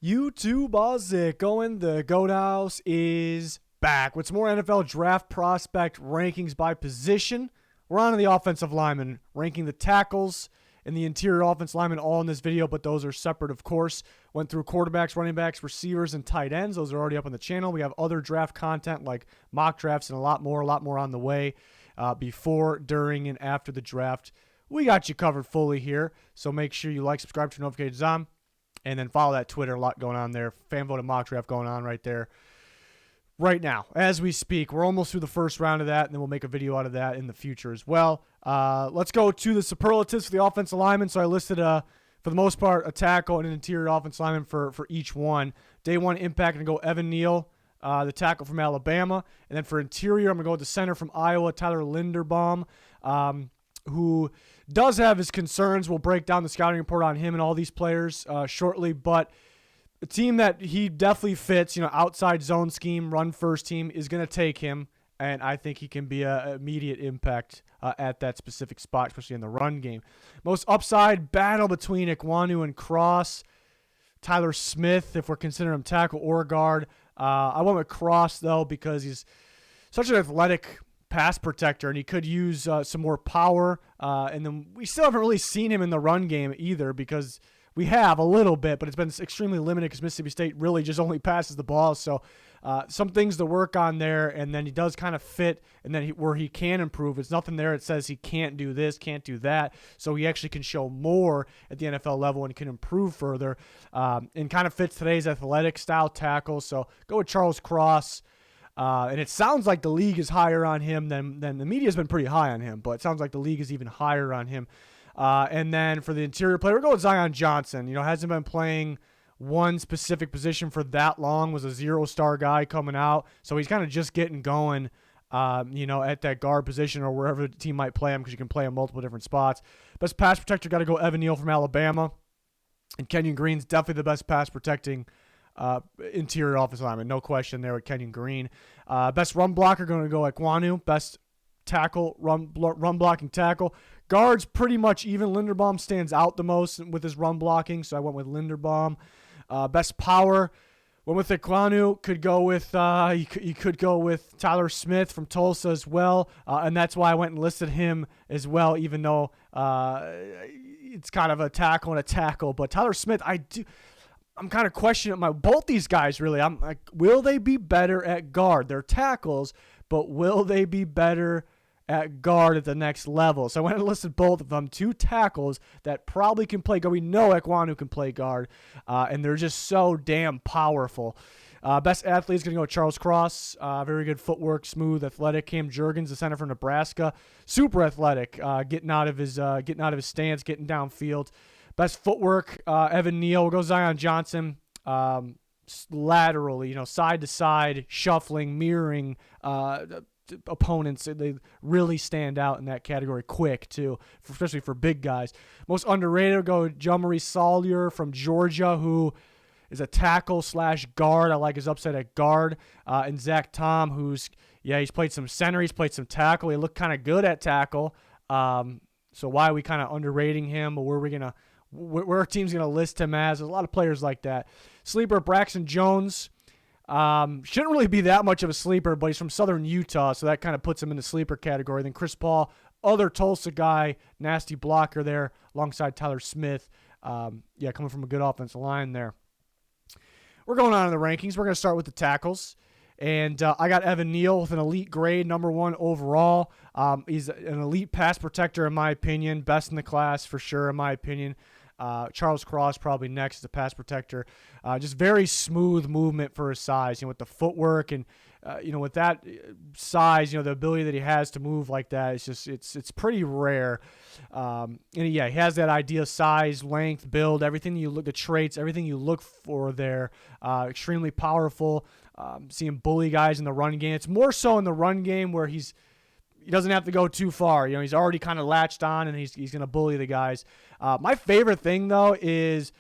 YouTube, how's it going? The Goat House is back with some more NFL draft prospect rankings by position. We're on to the offensive linemen, ranking the tackles and the interior offensive linemen all in this video, but those are separate, of course. Went through quarterbacks, running backs, receivers, and tight ends. Those are already up on the channel. We have other draft content like mock drafts and a lot more on the way before, during, and after the draft. We got you covered fully here, so make sure you like, subscribe, turn notifications on. And then follow that Twitter, a lot going on there. Fan voted mock draft going on right there. Right now, as we speak, we're almost through the first round of that, and then we'll make a video out of that in the future as well. Let's go to the superlatives for the offensive lineman. So I listed, for the most part, a tackle and an interior offensive lineman for each one. Day one impact, I'm going to go Evan Neal, the tackle from Alabama. And then for interior, I'm going to go with the center from Iowa, Tyler Linderbaum, who does have his concerns. We'll break down the scouting report on him and all these players shortly, but a team that he definitely fits, outside zone scheme, run first team is going to take him, and I think he can be an immediate impact at that specific spot, especially in the run game. Most upside battle between Ekwonu and Cross. Tyler Smith, if we're considering him tackle or guard. I went with Cross, though, because he's such an athletic pass protector, and he could use some more power. And then we still haven't really seen him in the run game either, because we have a little bit, but it's been extremely limited because Mississippi State really just only passes the ball. So some things to work on there, and then he does kind of fit, and then where he can improve. It's nothing there that says he can't do this, can't do that. So he actually can show more at the NFL level and can improve further, and kind of fits today's athletic style tackle. So go with Charles Cross. And it sounds like the league is higher on him than the media has been pretty high on him, but it sounds like the league is even higher on him. And then for the interior player, we're going with Zion Johnson. Hasn't been playing one specific position for that long, was a zero-star guy coming out. So he's kind of just getting going, at that guard position or wherever the team might play him, because you can play him multiple different spots. Best pass protector, got to go Evan Neal from Alabama. And Kenyon Green's definitely the best pass protecting interior offensive lineman, no question there with Kenyon Green. Best run blocker, going to go Ekwonu. Best tackle, run blocking tackle. Guards pretty much even. Linderbaum stands out the most with his run blocking, so I went with Linderbaum. Best power, went with Ekwonu. Could go with you could go with Tyler Smith from Tulsa as well, and that's why I went and listed him as well, even though it's kind of a tackle and a tackle. But Tyler Smith, I'm kind of questioning both these guys, really. I'm like, will they be better at guard? They're tackles, but will they be better at guard at the next level? So I went and listed both of them, two tackles that probably can play guard. We know Ekwonu can play guard, and they're just so damn powerful. Best athlete is going to go Charles Cross. Very good footwork, smooth, athletic. Cam Jurgens, the center from Nebraska, super athletic, getting out of his stance, getting downfield. Best footwork, Evan Neal. We'll go Zion Johnson. Laterally, side to side, shuffling, mirroring opponents. They really stand out in that category quick, too, especially for big guys. Most underrated, we'll go Jamari Sawyer from Georgia, who is a tackle/guard. I like his upside at guard. And Zach Tom, he's played some center. He's played some tackle. He looked kind of good at tackle. So why are we kind of underrating him? Or where our team's going to list him as? There's a lot of players like that. Sleeper, Braxton Jones. Shouldn't really be that much of a sleeper, but he's from Southern Utah, so that kind of puts him in the sleeper category. Then Chris Paul, other Tulsa guy, nasty blocker there, alongside Tyler Smith. Coming from a good offensive line there. We're going on in the rankings. We're going to start with the tackles. And I got Evan Neal with an elite grade, number 1 overall. He's an elite pass protector, in my opinion. Best in the class, for sure, in my opinion. Charles Cross probably next as a pass protector. Just very smooth movement for his size, with the footwork and, with that size, the ability that he has to move like that, it's pretty rare. He has that ideal size, length, build, the traits, everything you look for there. Extremely powerful. Seeing bully guys in the run game. It's more so in the run game where he doesn't have to go too far. He's already kind of latched on, and he's going to bully the guys. My favorite thing, though, is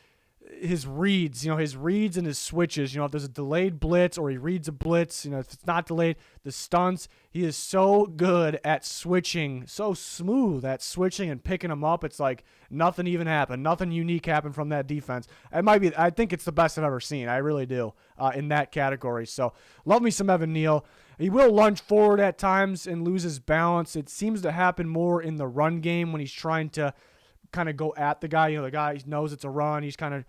his reads, his reads and his switches. If there's a delayed blitz or he reads a blitz, if it's not delayed, the stunts, he is so good at switching, so smooth at switching and picking them up. It's like nothing even happened. Nothing unique happened from that defense. I think it's the best I've ever seen. I really do in that category. So love me some Evan Neal. He will lunge forward at times and lose his balance. It seems to happen more in the run game when he's trying to kind of go at the guy. The guy knows it's a run. He's kind of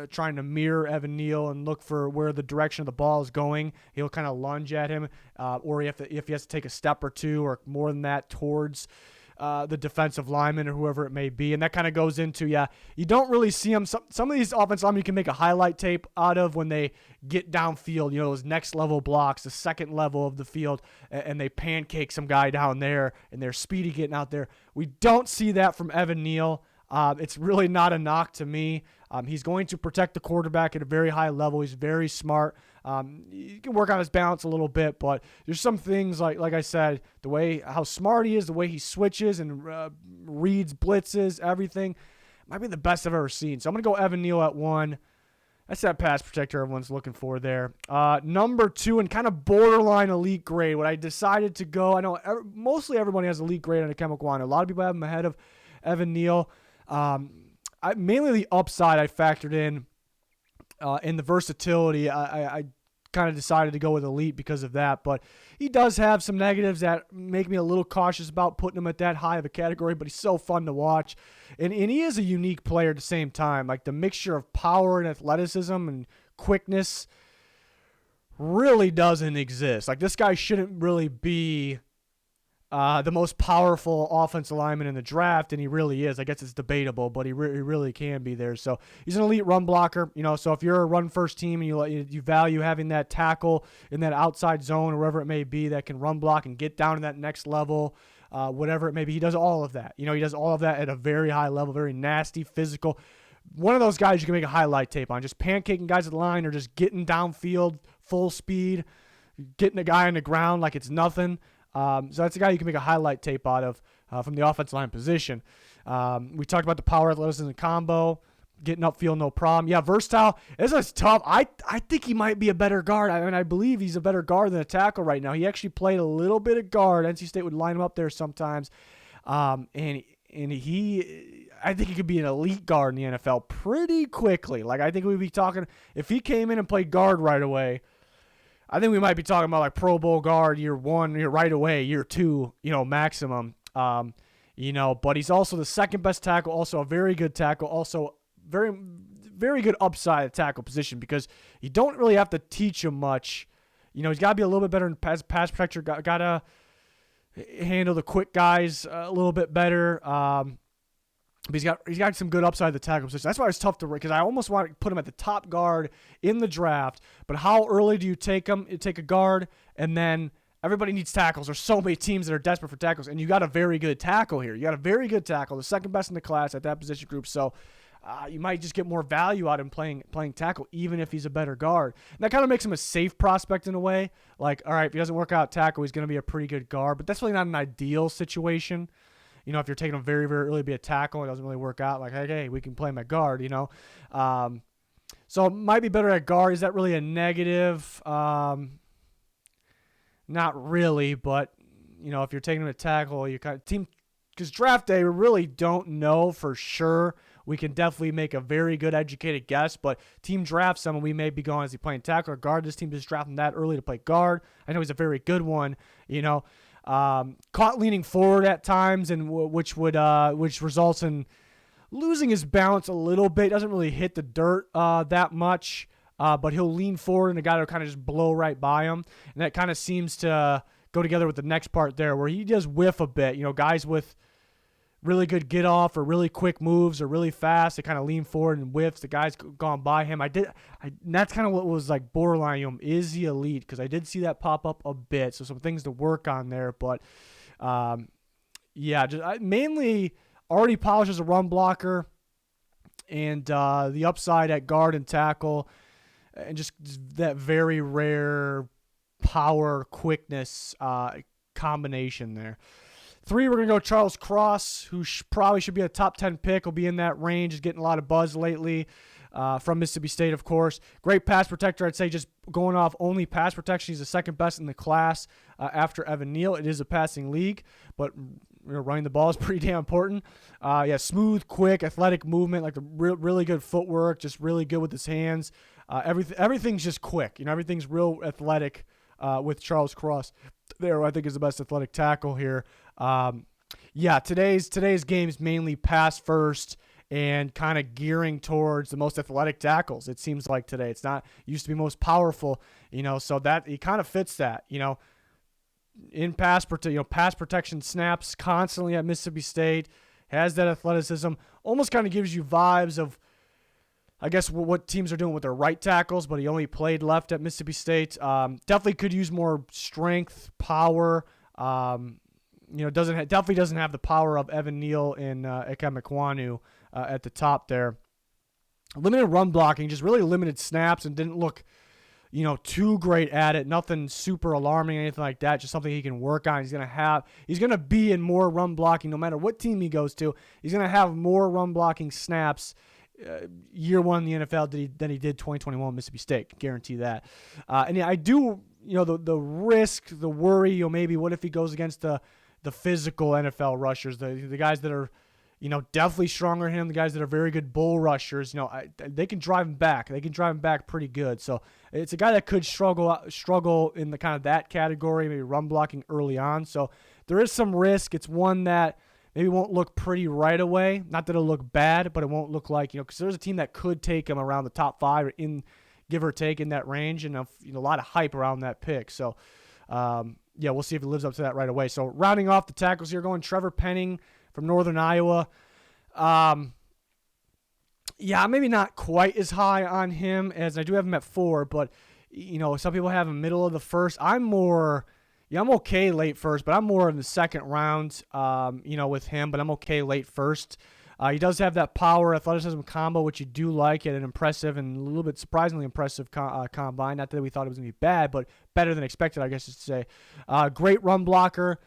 trying to mirror Evan Neal and look for where the direction of the ball is going. He'll kind of lunge at him, or if he has to take a step or two or more than that towards the defensive lineman or whoever it may be. And that kind of goes into, you don't really see them. Some of these offensive linemen you can make a highlight tape out of when they get downfield, those next level blocks, the second level of the field, and they pancake some guy down there and they're speedy getting out there. We don't see that from Evan Neal. It's really not a knock to me. He's going to protect the quarterback at a very high level. He's very smart. He can work on his balance a little bit, but there's some things like I said, how smart he is, the way he switches and reads blitzes, everything might be the best I've ever seen. So I'm going to go Evan Neal at 1. That's that pass protector everyone's looking for there. Number 2 and kind of borderline elite grade. What I decided to go, I know mostly everybody has elite grade on Ikem Ekwonu. A lot of people have him ahead of Evan Neal. Mainly the upside I factored in the versatility. I kind of decided to go with elite because of that, but he does have some negatives that make me a little cautious about putting him at that high of a category, but he's so fun to watch. And he is a unique player at the same time. Like the mixture of power and athleticism and quickness really doesn't exist. Like this guy shouldn't really be the most powerful offensive lineman in the draft, and he really is. I guess it's debatable, but he really can be there. So he's an elite run blocker. So if you're a run-first team and you value having that tackle in that outside zone or wherever it may be that can run block and get down to that next level, whatever it may be, he does all of that. He does all of that at a very high level, very nasty, physical. One of those guys you can make a highlight tape on, just pancaking guys at the line or just getting downfield full speed, getting a guy on the ground like it's nothing. So that's a guy you can make a highlight tape out of from the offensive line position. We talked about the power, athleticism, combo, getting upfield, no problem. Yeah, versatile. This is tough. I think he might be a better guard. I believe he's a better guard than a tackle right now. He actually played a little bit of guard. NC State would line him up there sometimes. And I think he could be an elite guard in the NFL pretty quickly. Like I think we'd be talking, if he came in and played guard right away, I think we might be talking about like Pro Bowl guard year 1, right away, year 2, maximum. But he's also the second best tackle, also a very good tackle, also very, very good upside at tackle position because you don't really have to teach him much. He's got to be a little bit better in pass protector. Got to handle the quick guys a little bit better. But he's got some good upside at the tackle position. That's why it's tough to rate because I almost want to put him at the top guard in the draft. But how early do you take him? You take a guard, and then everybody needs tackles. There's so many teams that are desperate for tackles, and you got a very good tackle here. You got a very good tackle, the second best in the class at that position group. So you might just get more value out of him playing tackle, even if he's a better guard. And that kind of makes him a safe prospect in a way. Like, all right, if he doesn't work out at tackle, he's going to be a pretty good guard. But that's really not an ideal situation. If you're taking him very, very early to be a tackle, it doesn't really work out. Like, hey, we can play him at guard, So it might be better at guard. Is that really a negative? Not really, but, if you're taking him at tackle, you kind of team – because draft day, we really don't know for sure. We can definitely make a very good educated guess, but team drafts someone, we may be going, is he playing tackle or guard? This team just drafted him that early to play guard. I know he's a very good one, Caught leaning forward at times, and which results in losing his balance a little bit. Doesn't really hit the dirt that much, but he'll lean forward, and the guy will kind of just blow right by him. And that kind of seems to go together with the next part there, where he does whiff a bit. Guys with really good get off or really quick moves or really fast, they kind of lean forward and whiffs. The guy's gone by him. And that's kind of what was like borderline. Is he elite? Because I did see that pop up a bit. So some things to work on there. But mainly already polished as a run blocker, and the upside at guard and tackle, and just that very rare power quickness combination there. 3, we're going to go Charles Cross, who probably should be a top 10 pick. Will be in that range. Is getting a lot of buzz lately. from Mississippi State, of course. Great pass protector. I'd say just going off only pass protection, he's the second best in the class after Evan Neal. It is a passing league, but running the ball is pretty damn important. Smooth, quick, athletic movement, like really good footwork, just really good with his hands. Everything's just quick. Everything's real athletic with Charles Cross there, who I think is the best athletic tackle here. Today's game is mainly pass first and kind of gearing towards the most athletic tackles. It seems like today it's not used to be most powerful, so that he kind of fits that, in pass protection snaps constantly at Mississippi State, has that athleticism, almost kind of gives you vibes of, I guess, what teams are doing with their right tackles, but he only played left at Mississippi State. Definitely could use more strength, power. Definitely doesn't have the power of Evan Neal and Ikem Ekwonu at the top there. Limited run blocking, just really limited snaps, and didn't look, too great at it. Nothing super alarming, anything like that. Just something he can work on. He's gonna be in more run blocking, no matter what team he goes to. He's gonna have more run blocking snaps year one in the NFL than he did 2021 Mississippi State. Guarantee that. I do, the risk, the worry, maybe what if he goes against the physical NFL rushers, the guys that are, definitely stronger than him, the guys that are very good bull rushers, they can drive him back. They can drive him back pretty good. So it's a guy that could struggle in the kind of that category, maybe run blocking early on. So there is some risk. It's one that maybe won't look pretty right away. Not that it'll look bad, but it won't look like, because there's a team that could take him around the top 5 or give or take in that range, and a lot of hype around that pick. So, we'll see if he lives up to that right away. So rounding off the tackles here, going Trevor Penning from Northern Iowa. Maybe not quite as high on him as I do have him at 4, but, some people have him middle of the first. I'm okay late first, but I'm more in the second round, with him, but I'm okay late first. He does have that power athleticism combo, which you do like at an impressive and a little bit surprisingly impressive combine. Not that we thought it was going to be bad, but better than expected, I guess, to say. Great run blocker.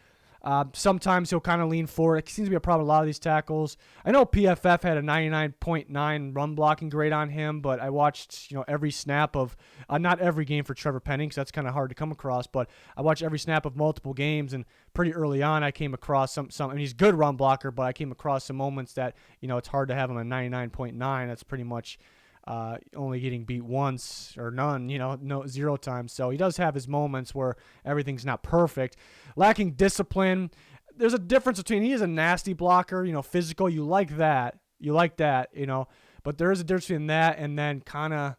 Sometimes he'll kind of lean forward. It seems to be a problem with a lot of these tackles. I know PFF had a 99.9 run blocking grade on him, but I watched every snap of not every game for Trevor Penning, because that's kind of hard to come across. But I watched every snap of multiple games, and pretty early on I came across some. And he's a good run blocker, but I came across some moments that it's hard to have him a 99.9. That's pretty much only getting beat once or none, no 0 times. So he does have his moments where everything's not perfect. Lacking discipline. There's a difference between, he is a nasty blocker, physical. You like that, but there is a difference between that and then kind of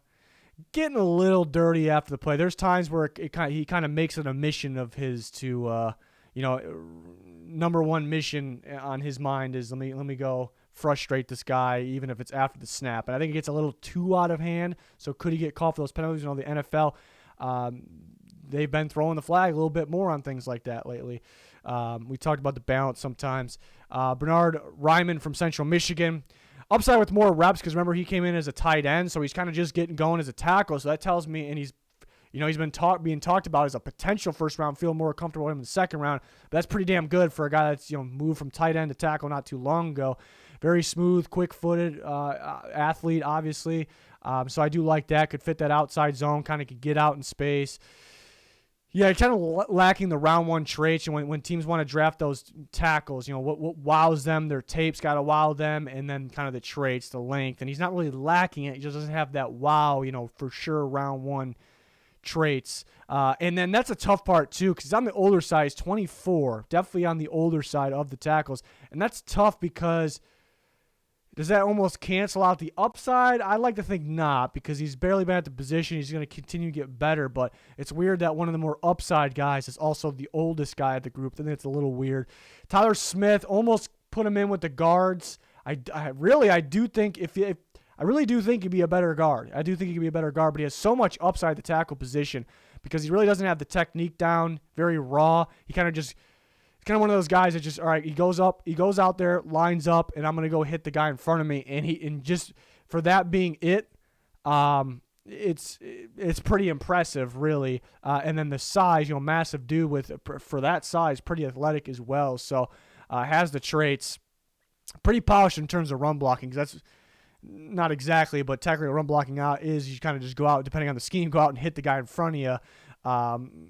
getting a little dirty after the play. There's times where he kind of makes it a mission of his to, number one mission on his mind is let me go frustrate this guy, even if it's after the snap. And I think it gets a little too out of hand. So could he get called for those penalties? The NFL, they've been throwing the flag a little bit more on things like that lately. We talked about the balance sometimes. Bernard Ryman from Central Michigan. Upside with more reps, because remember, he came in as a tight end, so he's kind of just getting going as a tackle. So that tells me, and he's been being talked about as a potential first round. Feel more comfortable with him in the second round. But that's pretty damn good for a guy that's moved from tight end to tackle not too long ago. Very smooth, quick-footed athlete, obviously. So I do like that. Could fit that outside zone. Kind of could get out in space. Yeah, kind of lacking the round one traits. And when teams want to draft those tackles, what wows them, their tape's got to wow them, and then kind of the traits, the length. And he's not really lacking it. He just doesn't have that wow, for sure round one traits. And then that's a tough part too, because he's on the older side. He's 24, definitely on the older side of the tackles. And that's tough because does that almost cancel out the upside? I like to think not, because he's barely been at the position. He's going to continue to get better, but it's weird that one of the more upside guys is also the oldest guy at the group. I think it's a little weird. Tyler Smith, almost put him in with the guards. I really do think he'd be a better guard. I do think he could be a better guard, but he has so much upside at the tackle position because he really doesn't have the technique down, very raw. He's kind of one of those guys that just, all right, he goes out there, lines up, and I'm going to go hit the guy in front of me. And just for that being it, it's pretty impressive, really. And then the size, massive dude for that size, pretty athletic as well. So has the traits, pretty polished in terms of run blocking. 'Cause not exactly, but technically run blocking out is you kind of just go out, depending on the scheme, go out and hit the guy in front of you,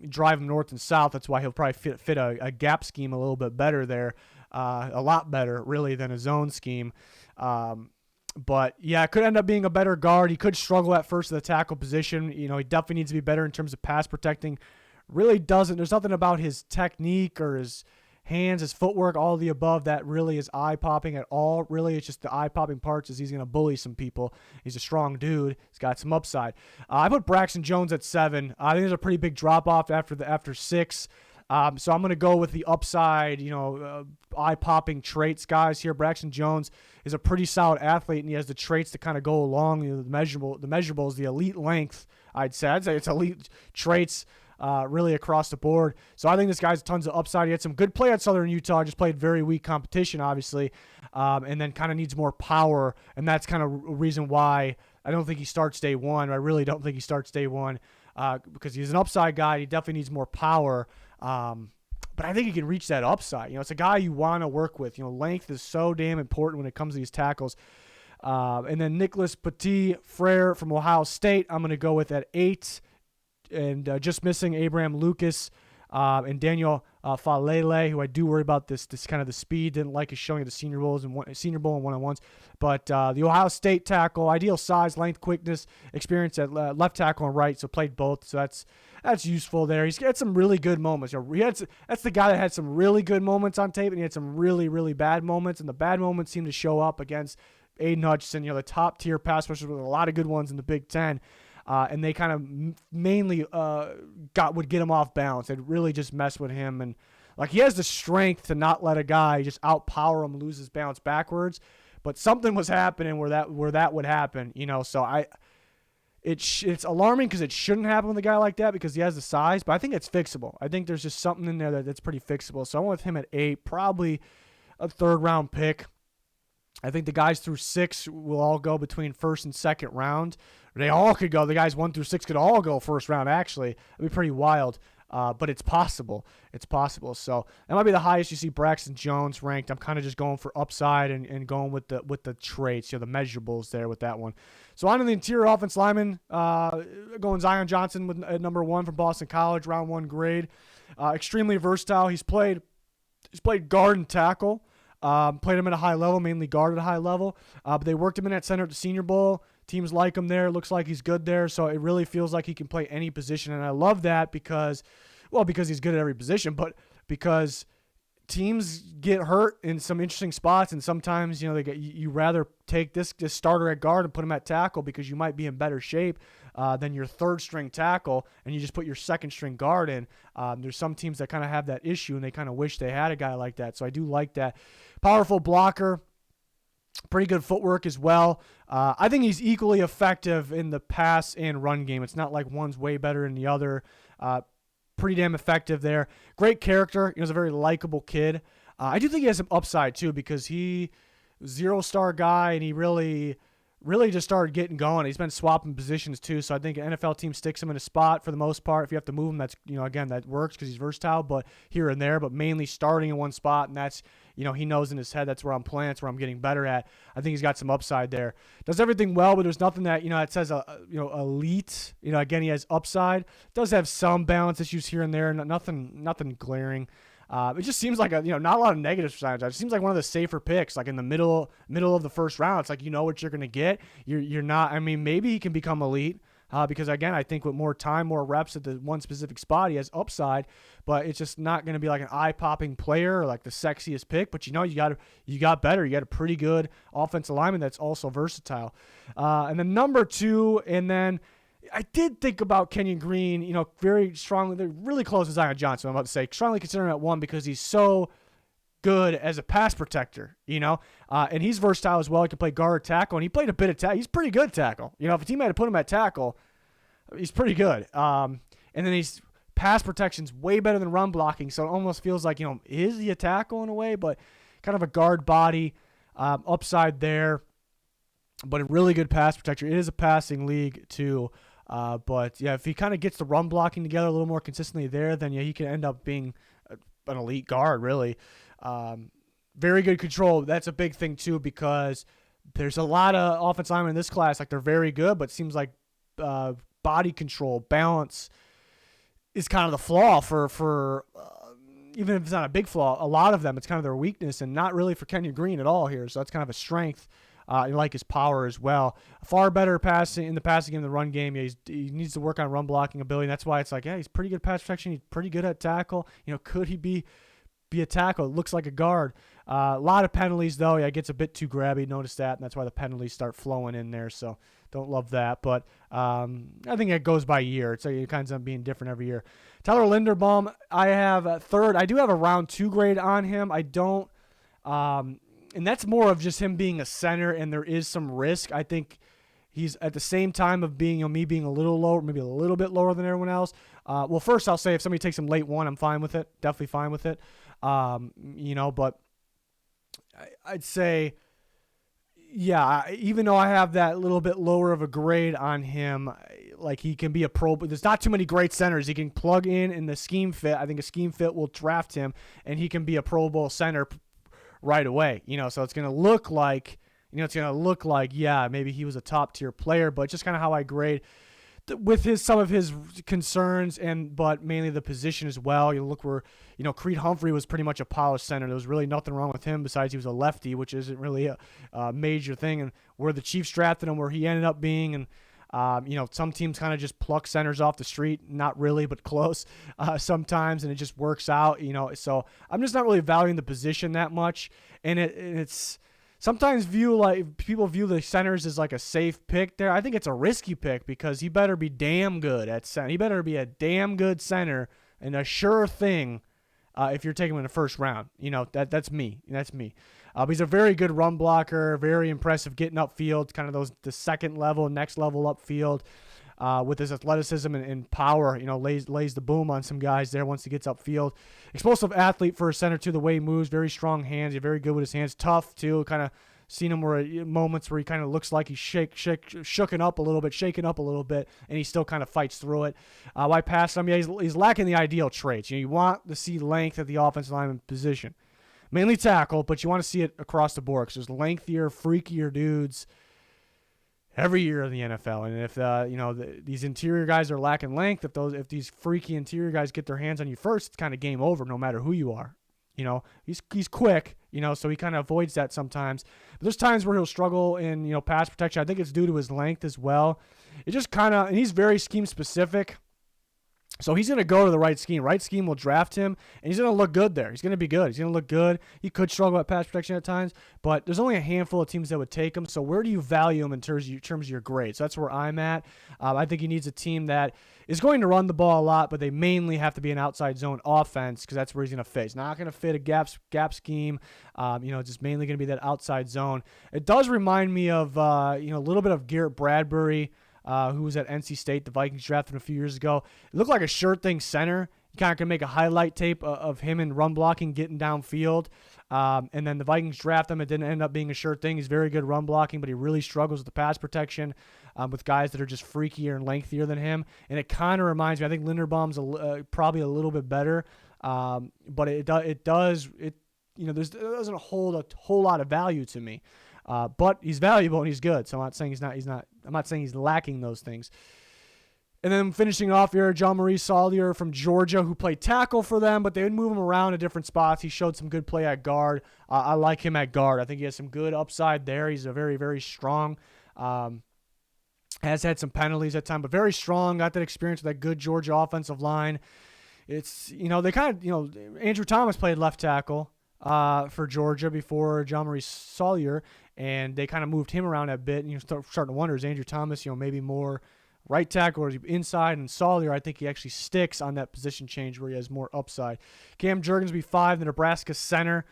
drive him north and south. That's why he'll probably fit a gap scheme a little bit better there, a lot better, really, than a zone scheme. But, yeah, it could end up being a better guard. He could struggle at first at the tackle position. He definitely needs to be better in terms of pass protecting. Really doesn't. There's nothing about his technique or his hands, his footwork, all of the above that really is eye-popping at all. Really, it's just the eye-popping parts is he's going to bully some people. He's a strong dude. He's got some upside. I put Braxton Jones at 7. I think there's a pretty big drop-off after 6. So I'm going to go with the upside, eye-popping traits guys here. Braxton Jones is a pretty solid athlete, and he has the traits to kind of go along. The measurables, the elite length, I'd say it's elite traits really across the board. So I think this guy's tons of upside. He had some good play at Southern Utah, just played very weak competition, obviously, and then kind of needs more power, and that's kind of a reason why I don't think he starts day one. I really don't think he starts day one because he's an upside guy. He definitely needs more power. But I think he can reach that upside. It's a guy you want to work with. Length is so damn important when it comes to these tackles. And then Nicholas Petit-Frere from Ohio State, I'm going to go with at 8. And just missing Abraham Lucas and Daniel Falele, who I do worry about this kind of the speed. Didn't like his showing at the Senior Bowl and one-on-ones. But the Ohio State tackle, ideal size, length, quickness, experience at left tackle and right, so played both. So that's useful there. He's had some really good moments. That's the guy that had some really good moments on tape, and he had some really, really bad moments. And the bad moments seem to show up against Aiden Hutchinson, the top-tier pass rushers with a lot of good ones in the Big Ten. And they kind of mainly would get him off balance. They'd really just mess with him. And he has the strength to not let a guy just outpower him, lose his balance backwards. But something was happening where that would happen, So it's alarming because it shouldn't happen with a guy like that because he has the size. But I think it's fixable. I think there's just something in there that's pretty fixable. So I went with him at 8, probably a third-round pick. I think the guys through 6 will all go between first and second round. They all could go. The guys 1 through 6 could all go first round, actually. It'd be pretty wild, but it's possible. It's possible. So that might be the highest you see Braxton Jones ranked. I'm kind of just going for upside and going with the traits, the measurables there with that one. So on to the interior offense lineman, going Zion Johnson with number 1 from Boston College, round 1 grade. Extremely versatile. He's played guard and tackle. Played him at a high level, mainly guard at a high level. But they worked him in at center at the Senior Bowl. Teams like him there. Looks like he's good there. So it really feels like he can play any position. And I love that because he's good at every position, but because teams get hurt in some interesting spots. And sometimes, you rather take this starter at guard and put him at tackle because you might be in better shape than your third string tackle, and you just put your second string guard in. There's some teams that kind of have that issue, and they kind of wish they had a guy like that. So I do like that. Powerful blocker, pretty good footwork as well. I think he's equally effective in the pass and run game. It's not like one's way better than the other. Pretty damn effective there. Great character. He's a very likable kid. I do think he has some upside too because he was a 0-star guy, and he really just started getting going. He's been swapping positions too, so I think an NFL team sticks him in a spot for the most part. If you have to move him, that's again, that works because he's versatile, but here and there, but mainly starting in one spot, and that's he knows in his head that's where I'm playing, that's where I'm getting better at. I think he's got some upside there. Does everything well, but there's nothing that it says elite. Again, he has upside. Does have some balance issues here and there, nothing glaring. It just seems like not a lot of negatives for Zion. It seems like one of the safer picks, like in the middle of the first round. It's like what you're going to get. You're not. I mean, maybe he can become elite because again, I think with more time, more reps at the one specific spot, he has upside. But it's just not going to be like an eye-popping player or like the sexiest pick. But you got better. You got a pretty good offensive lineman that's also versatile. And then number 2, and then I did think about Kenyon Green, very strongly. They're really close to Zion Johnson, I'm about to say. Strongly considering him at 1 because he's so good as a pass protector, and he's versatile as well. He can play guard or tackle, and he played a bit of tackle. He's pretty good at tackle. If a team had to put him at tackle, he's pretty good. And then he's pass protection's way better than run blocking, so it almost feels like, is he a tackle in a way, but kind of a guard body, upside there, but a really good pass protector. It is a passing league too. But yeah, if he kind of gets the run blocking together a little more consistently there, then yeah, he can end up being an elite guard, really. Very good control. That's a big thing too, because there's a lot of offensive linemen in this class, like they're very good, but it seems like body control, balance is kind of the flaw for even if it's not a big flaw, a lot of them, it's kind of their weakness, and not really for Kenyon Green at all here. So that's kind of a strength. You like his power as well. Far better passing in the passing game, the run game. Yeah, he needs to work on run blocking ability. And that's why it's like, yeah, he's pretty good at pass protection. He's pretty good at tackle. Could he be a tackle? It looks like a guard. A lot of penalties, though. Yeah, it gets a bit too grabby. Notice that, and that's why the penalties start flowing in there. So don't love that. But I think it goes by year. It kind of ends up being different every year. Tyler Linderbaum, I have third. I do have a round 2 grade on him. I don't. And that's more of just him being a center, and there is some risk. I think he's at the same time of being, me being a little lower, maybe a little bit lower than everyone else. Well, first I'll say if somebody takes him late 1, I'm fine with it. Definitely fine with it. But I'd say, yeah, even though I have that little bit lower of a grade on him, like he can be a pro, but there's not too many great centers. He can plug in the scheme fit. I think a scheme fit will draft him, and he can be a Pro Bowl center right away. So it's going to look like, yeah, maybe he was a top tier player, but just kind of how I grade with some of his concerns, but mainly the position as well. You look where, Creed Humphrey was pretty much a polished center. There was really nothing wrong with him besides he was a lefty, which isn't really a major thing. And where the Chiefs drafted him, where he ended up being, and some teams kind of just pluck centers off the street, not really, but close sometimes, and it just works out, So I'm just not really valuing the position that much, and it's sometimes people view the centers as like a safe pick there. I think it's a risky pick because he better be damn good at center. He better be a damn good center and a sure thing if you're taking him in the first round. That's me. But he's a very good run blocker, very impressive getting upfield, kind of the second level, next level upfield with his athleticism and power. Lays the boom on some guys there once he gets upfield. Explosive athlete for a center too. The way he moves, very strong hands. He's very good with his hands. Tough too. Kind of seen him moments where he kind of looks like he's shaken up a little bit, and he still kind of fights through it. Why pass him? Yeah, he's lacking the ideal traits. You want to see length at the offensive lineman position. Mainly tackle, but you want to see it across the board because there's lengthier, freakier dudes every year in the NFL. And if these interior guys are lacking length, if these freaky interior guys get their hands on you first, it's kind of game over no matter who you are. He's quick, so he kind of avoids that sometimes. But there's times where he'll struggle in, pass protection. I think it's due to his length as well. It just and he's very scheme specific. So he's going to go to the right scheme. Right scheme will draft him, and he's going to look good there. He's going to be good. He's going to look good. He could struggle at pass protection at times, but there's only a handful of teams that would take him. So where do you value him in terms of your grade? So that's where I'm at. I think he needs a team that is going to run the ball a lot, but they mainly have to be an outside zone offense because that's where he's going to fit. He's not going to fit a gap scheme. Just mainly going to be that outside zone. It does remind me of a little bit of Garrett Bradbury, who was at NC State. The Vikings drafted him a few years ago. It looked like a sure thing center. You kind of can make a highlight tape of him in run blocking, getting downfield. And then the Vikings draft him. It didn't end up being a sure thing. He's very good run blocking, but he really struggles with the pass protection with guys that are just freakier and lengthier than him. And it kind of reminds me, I think Linderbaum's probably a little bit better, but it doesn't hold a whole lot of value to me. But he's valuable and he's good. So I'm not saying I'm not saying he's lacking those things. And then finishing off here, John Marie Saulier from Georgia, who played tackle for them, but they would move him around to different spots. He showed some good play at guard. I like him at guard. I think he has some good upside there. He's a very, very strong. Has had some penalties at times, but very strong. Got that experience with that good Georgia offensive line. It's, they kind of, Andrew Thomas played left tackle for Georgia before John Marie Saulier, and they kind of moved him around a bit. And you're starting to wonder, is Andrew Thomas, maybe more right tackle or is he inside? And Saulier, I think he actually sticks on that position change where he has more upside. Cam Jurgens be 5, the Nebraska center.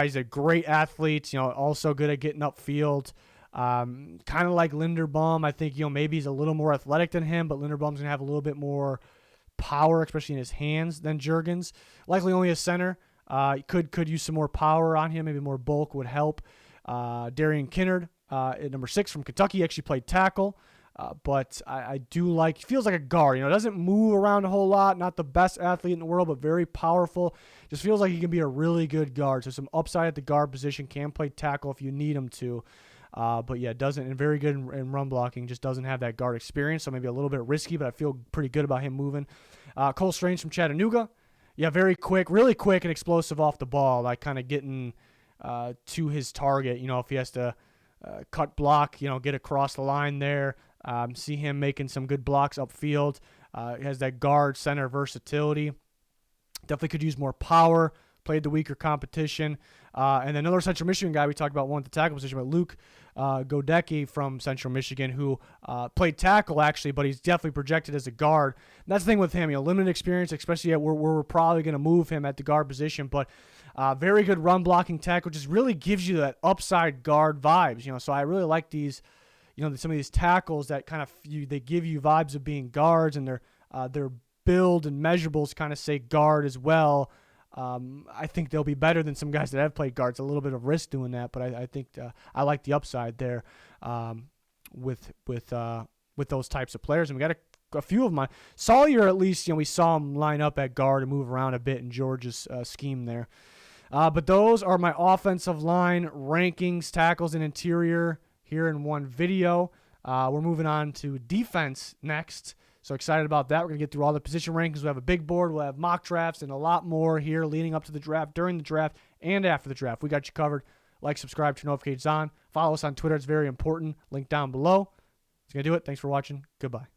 He's a great athlete, also good at getting upfield. Kind of like Linderbaum. I think, maybe he's a little more athletic than him, but Linderbaum's going to have a little bit more power, especially in his hands, than Jurgens. Likely only a center. Could use some more power on him. Maybe more bulk would help. Darian Kinnard at number 6 from Kentucky actually played tackle. But I do like, feels like a guard, doesn't move around a whole lot, not the best athlete in the world, but very powerful. Just feels like he can be a really good guard. So some upside at the guard position, can play tackle if you need him to. But yeah, doesn't and very good in run blocking. Just doesn't have that guard experience, so maybe a little bit risky. But I feel pretty good about him moving. Cole Strange from Chattanooga. Yeah, very quick, really quick and explosive off the ball. Like kind of getting to his target. If he has to cut block, get across the line there. See him making some good blocks upfield. He has that guard center versatility. Definitely could use more power. Played the weaker competition. And another Central Michigan guy we talked about, one at the tackle position, but Luke Godecki from Central Michigan, who played tackle actually, but he's definitely projected as a guard. And that's the thing with him, limited experience, especially where we're probably going to move him at the guard position, but very good run blocking tackle, just really gives you that upside guard vibes. So I really like these, some of these tackles that kind of they give you vibes of being guards, and their build and measurables kind of say guard as well. I think they'll be better than some guys that have played guards. A little bit of risk doing that, but I think I like the upside there with those types of players. And we got a few of them. Sawyer, at least, we saw him line up at guard and move around a bit in Georgia's scheme there. But those are my offensive line rankings, tackles, and interior here in one video. We're moving on to defense next. So excited about that. We're going to get through all the position rankings. We'll have a big board. We'll have mock drafts and a lot more here leading up to the draft, during the draft, and after the draft. We got you covered. Like, subscribe, turn notifications on. Follow us on Twitter. It's very important. Link down below. That's going to do it. Thanks for watching. Goodbye.